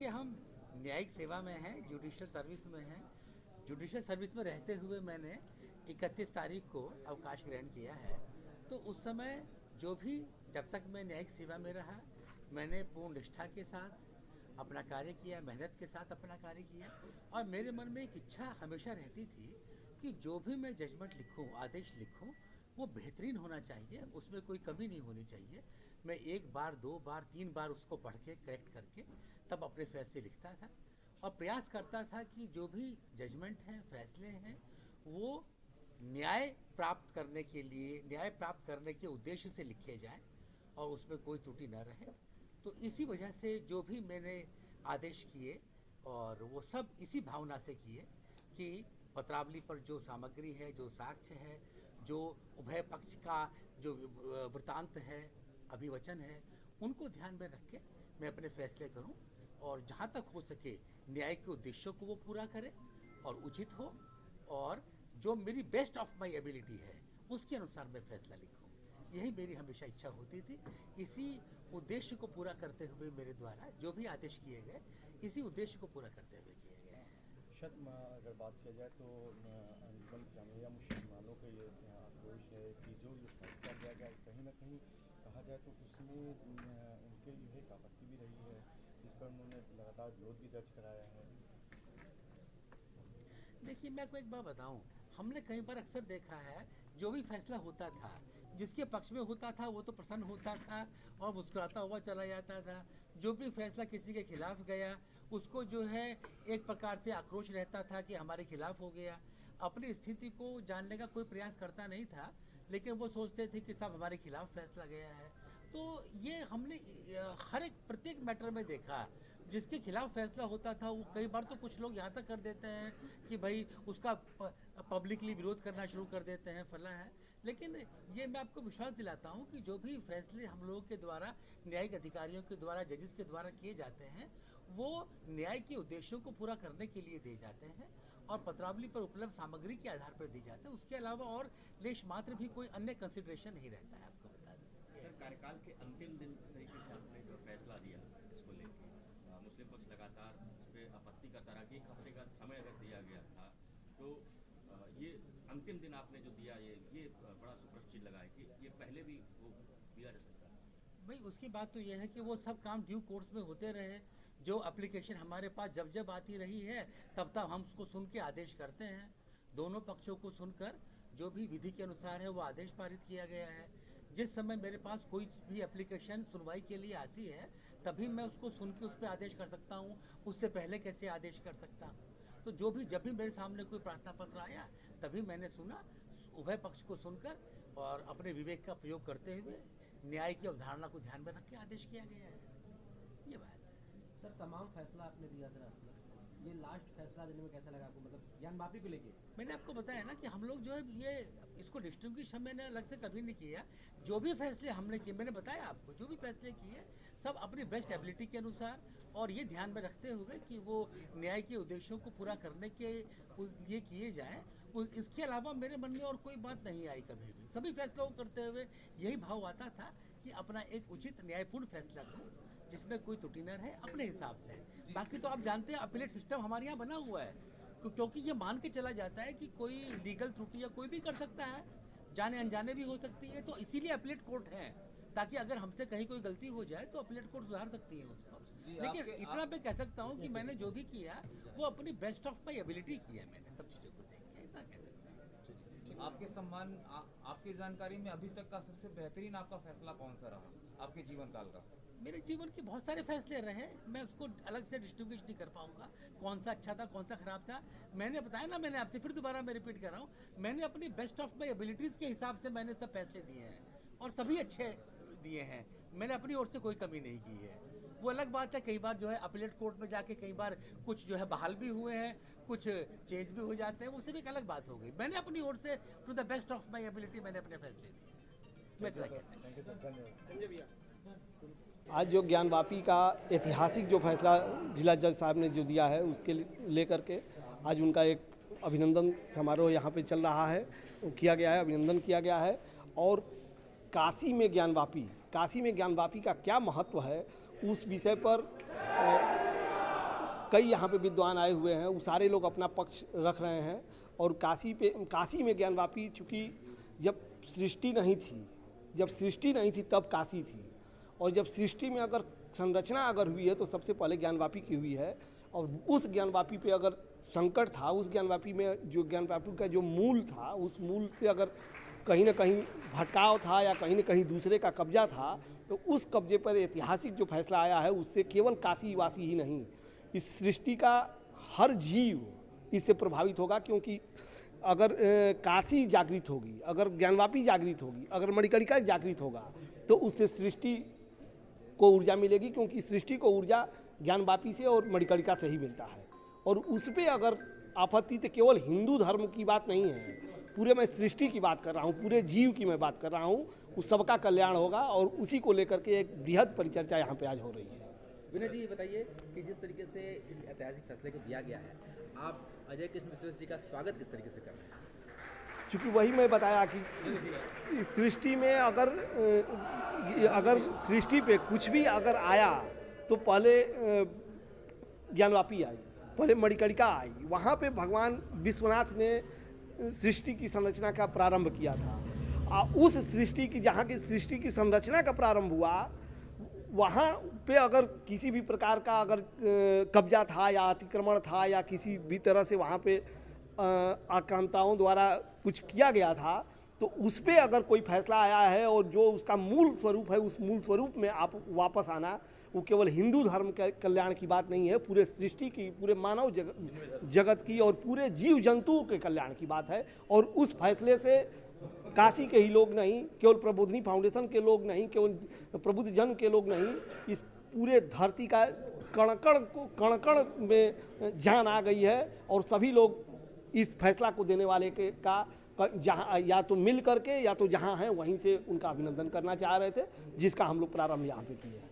कि हम न्यायिक सेवा में हैं, जुडिशियल सर्विस में हैं। जुडिशियल सर्विस में रहते हुए मैंने 31 तारीख को अवकाश ग्रहण किया है। तो उस समय जो भी, जब तक मैं न्यायिक सेवा में रहा, मैंने पूर्ण निष्ठा के साथ अपना कार्य किया, मेहनत के साथ अपना कार्य किया। और मेरे मन में एक इच्छा हमेशा रहती थी कि जो भी मैं जजमेंट लिखूं, आदेश लिखूं, वो बेहतरीन होना चाहिए, उसमें कोई कमी नहीं होनी चाहिए। मैं एक बार, दो बार, तीन बार उसको पढ़ के करेक्ट करके तब अपने फैसले लिखता था और प्रयास करता था कि जो भी जजमेंट हैं, फैसले हैं, वो न्याय प्राप्त करने के लिए, न्याय प्राप्त करने के उद्देश्य से लिखे जाएं और उसमें कोई त्रुटि न रहे। तो इसी वजह से जो भी मैंने आदेश किए, और वो सब इसी भावना से किए कि पत्रावली पर जो सामग्री है, जो साक्ष्य है, जो उभय पक्ष का जो वृतांत है, अभिवचन है, उनको ध्यान में रख के मैं अपने फैसले करूं और जहां तक हो सके न्याय के उद्देश्यों को वो पूरा करे और उचित हो, और जो मेरी बेस्ट ऑफ माय एबिलिटी है उसके अनुसार मैं फैसला लिखूं। यही मेरी हमेशा इच्छा होती थी। इसी उद्देश्य को पूरा करते हुए मेरे द्वारा जो भी आदेश किए गए, इसी उद्देश्य को पूरा करते हुए किए गए हैं। अगर बात किया जाए तो अंजुमन जामिया मुसलमानों का ये आक्रोश है कि जो ये फैसला लिया गया, कहीं ना कहीं कहा जाए तो उसमें उनके जो है एक आपत्ति भी रही है, जिस पर उन्होंने लगातार विरोध भी दर्ज कराया है। देखिए, मैं आपको एक बात बताऊं, हमने कई बार अक्सर देखा है, जो भी फैसला होता था, जिसके पक्ष में होता था वो तो प्रसन्न होता था और मुस्कुराता हुआ चला जाता था। जो भी फैसला किसी के खिलाफ गया, उसको जो है एक प्रकार से आक्रोश रहता था कि हमारे खिलाफ हो गया। अपनी स्थिति को जानने का कोई प्रयास करता नहीं था, लेकिन वो सोचते थे कि साहब हमारे खिलाफ फैसला गया है। तो ये हमने हर एक प्रत्येक मैटर में देखा, जिसके खिलाफ फैसला होता था वो कई बार तो कुछ लोग यहाँ तक कर देते हैं कि भाई उसका पब्लिकली विरोध करना शुरू कर देते हैं, फला है। लेकिन ये मैं आपको विश्वास दिलाता हूँ कि जो भी फैसले हम लोगों के द्वारा, न्यायिक अधिकारियों के द्वारा, जजेस के द्वारा किए जाते हैं, वो न्याय के उद्देश्यों को पूरा करने के लिए दिए जाते हैं और पत्रावली पर उपलब्ध सामग्री के आधार पर दिए जाते हैं। उसके अलावा और लेश मात्र भी कोई अन्य कंसिडरेशन नहीं रहता है। आपको बता दें, सर, कार्यकाल के अंतिम दिन जिस तरीके से आपने जो फैसला दिया इसको लेकर, मुस्लिम पक्ष लगातार इस पर आपत्ति करता रहा कि 1 हफ्ते का समय अगर दिया गया था तो ये अंतिम दिन आपने जो दिया, ये बड़ा सुप्रश्चित लगा है कि ये पहले भी वो दिया जा सकता है। भाई उसकी बात तो यह है कि वो सब काम ड्यू कोर्स में होते रहे। जो एप्लीकेशन हमारे पास जब जब आती रही है, तब तब हम उसको सुन के आदेश करते हैं। दोनों पक्षों को सुनकर जो भी विधि के अनुसार है वो आदेश पारित किया गया है। जिस समय मेरे पास कोई भी एप्लीकेशन सुनवाई के लिए आती है, तभी मैं उसको सुन के उस पर आदेश कर सकता हूँ। उससे पहले कैसे आदेश कर सकता हूँ? तो जो भी, जब भी मेरे सामने कोई प्रार्थना पत्र आया, तभी मैंने सुना, उभय पक्ष को सुनकर और अपने विवेक का प्रयोग करते हुए न्याय की अवधारणा को ध्यान में रख के आदेश किया गया है। ये बात है। सर, तमाम फैसला आपने दिया सर, असला ये लास्ट फैसला देने में कैसा लगा आपको, मतलब ज्ञान वापी को लेके? मैंने आपको बताया ना कि हम लोग जो है ये इसको डिस्टिंग्विश हमने अलग से कभी नहीं किया। जो भी फैसले हमने किए, मैंने बताया आपको, जो भी फैसले किए सब अपनी बेस्ट एबिलिटी के अनुसार और ये ध्यान में रखते हुए कि वो न्याय के उद्देश्यों को पूरा करने के लिए किए जाएँ। इसके अलावा मेरे मन में और कोई बात नहीं आई कभी भी। सभी फैसलों को करते हुए यही भाव आता था कि अपना एक उचित न्यायपूर्ण फैसला करूं, जिसमें कोई त्रुटि न रहे, अपने हिसाब से। बाकी तो आप जानते हैं अपीलेट सिस्टम हमारे यहाँ बना हुआ है, क्योंकि ये मान के चला जाता है कि कोई लीगल त्रुटि या कोई भी कर सकता है, जाने अनजाने भी हो सकती है। तो इसीलिए अपीलेट कोर्ट है, ताकि अगर हमसे कहीं कोई गलती हो जाए तो अपीलेट कोर्ट सुधार सकती है उसको। लेकिन इतना मैं कह सकता हूँ कि मैंने जो भी किया वो अपनी बेस्ट ऑफ माई एबिलिटी किया है। मैंने सब चीज़ों को देख के इतना कह सकता हूँ। आपके सम्मान, आपकी जानकारी में अभी तक का सबसे बेहतरीन आपका फैसला कौन सा रहा आपके जीवन काल का? मेरे जीवन के बहुत सारे फैसले रहे, मैं उसको अलग से डिस्टिंग्विश नहीं कर पाऊंगा कौन सा अच्छा था, कौन सा खराब था। मैंने बताया ना, मैंने आपसे फिर दोबारा मैं रिपीट कर रहा हूँ, मैंने अपनी बेस्ट ऑफ माई एबिलिटीज़ के हिसाब से मैंने सब फैसले दिए हैं और सभी अच्छे दिए हैं। मैंने अपनी ओर से कोई कमी नहीं की है। वो अलग बात है, कई बार जो है अपीलेट कोर्ट में जाके कई बार कुछ जो है बहाल भी हुए हैं, कुछ चेंज भी हो जाते हैं, उससे भी एक अलग बात हो गई। मैंने अपनी ओर से to the best of my ability मैंने अपने फैसले दिए। आज जो ज्ञानवापी का ऐतिहासिक जो फैसला जिला जज साहब ने जो दिया है, उसके लेकर के आज उनका एक अभिनंदन समारोह यहाँ पे चल रहा है, किया गया है, अभिनंदन किया गया है। और काशी में ज्ञानवापी का क्या महत्व है, उस विषय पर कई यहाँ पे विद्वान आए हुए हैं, वो सारे लोग अपना पक्ष रख रहे हैं। और काशी में ज्ञानवापी, चूँकि जब सृष्टि नहीं थी तब काशी थी, और जब सृष्टि में अगर संरचना अगर हुई है तो सबसे पहले ज्ञानवापी की हुई है। और उस ज्ञानवापी पे अगर संकट था, उस ज्ञानवापी में जो ज्ञानवापी का जो मूल था, उस मूल से अगर कहीं ना कहीं भटकाव था या कहीं ना कहीं दूसरे का कब्जा था, तो उस कब्जे पर ऐतिहासिक जो फैसला आया है उससे केवल काशीवासी ही नहीं, इस सृष्टि का हर जीव इससे प्रभावित होगा। क्योंकि अगर काशी जागृत होगी, अगर ज्ञानवापी जागृत होगी, अगर मणिकर्णिका जागृत होगा, तो उससे सृष्टि को ऊर्जा मिलेगी। क्योंकि सृष्टि को ऊर्जा ज्ञानवापी से और मणिकर्णिका से ही मिलता है। और उस पर अगर आपत्ति, तो केवल हिंदू धर्म की बात नहीं है, पूरे मैं सृष्टि की बात कर रहा हूँ, पूरे जीव की मैं बात कर रहा हूँ, उस सबका कल्याण होगा। और उसी को लेकर के एक बृहद परिचर्चा यहाँ पे आज हो रही है। विनय जी, ये बताइए कि जिस तरीके से इस ऐतिहासिक फैसले को दिया गया है, आप अजय कृष्ण विश्वेश्वर जी का स्वागत किस तरीके से कर रहे हैं? चूँकि वही मैं बताया कि इस सृष्टि में अगर सृष्टि पे कुछ भी अगर आया तो पहले ज्ञानवापी आई, पहले मणिकर्णिका आई। वहाँ पे भगवान विश्वनाथ ने सृष्टि की संरचना का प्रारंभ किया था। उस सृष्टि की, जहाँ की सृष्टि की संरचना का प्रारंभ हुआ, वहाँ पे अगर किसी भी प्रकार का अगर कब्जा था या अतिक्रमण था या किसी भी तरह से वहाँ पे आक्रांताओं द्वारा कुछ किया गया था, तो उस पर अगर कोई फैसला आया है और जो उसका मूल स्वरूप है, उस मूल स्वरूप में आप वापस आना, वो केवल हिंदू धर्म के कल्याण की बात नहीं है, पूरे सृष्टि की, पूरे मानव जगत की और पूरे जीव जंतुओं के कल्याण की बात है। और उस फैसले से काशी के ही लोग नहीं, केवल प्रबोधिनी फाउंडेशन के लोग नहीं, केवल प्रबुद्ध जन के लोग नहीं, इस पूरे धरती का कण कण में जान आ गई है। और सभी लोग इस फैसला को देने वाले का जहाँ या तो मिल करके या तो जहाँ हैं वहीं से उनका अभिनंदन करना चाह रहे थे, जिसका हम लोग प्रारंभ यहाँ पे किए हैं।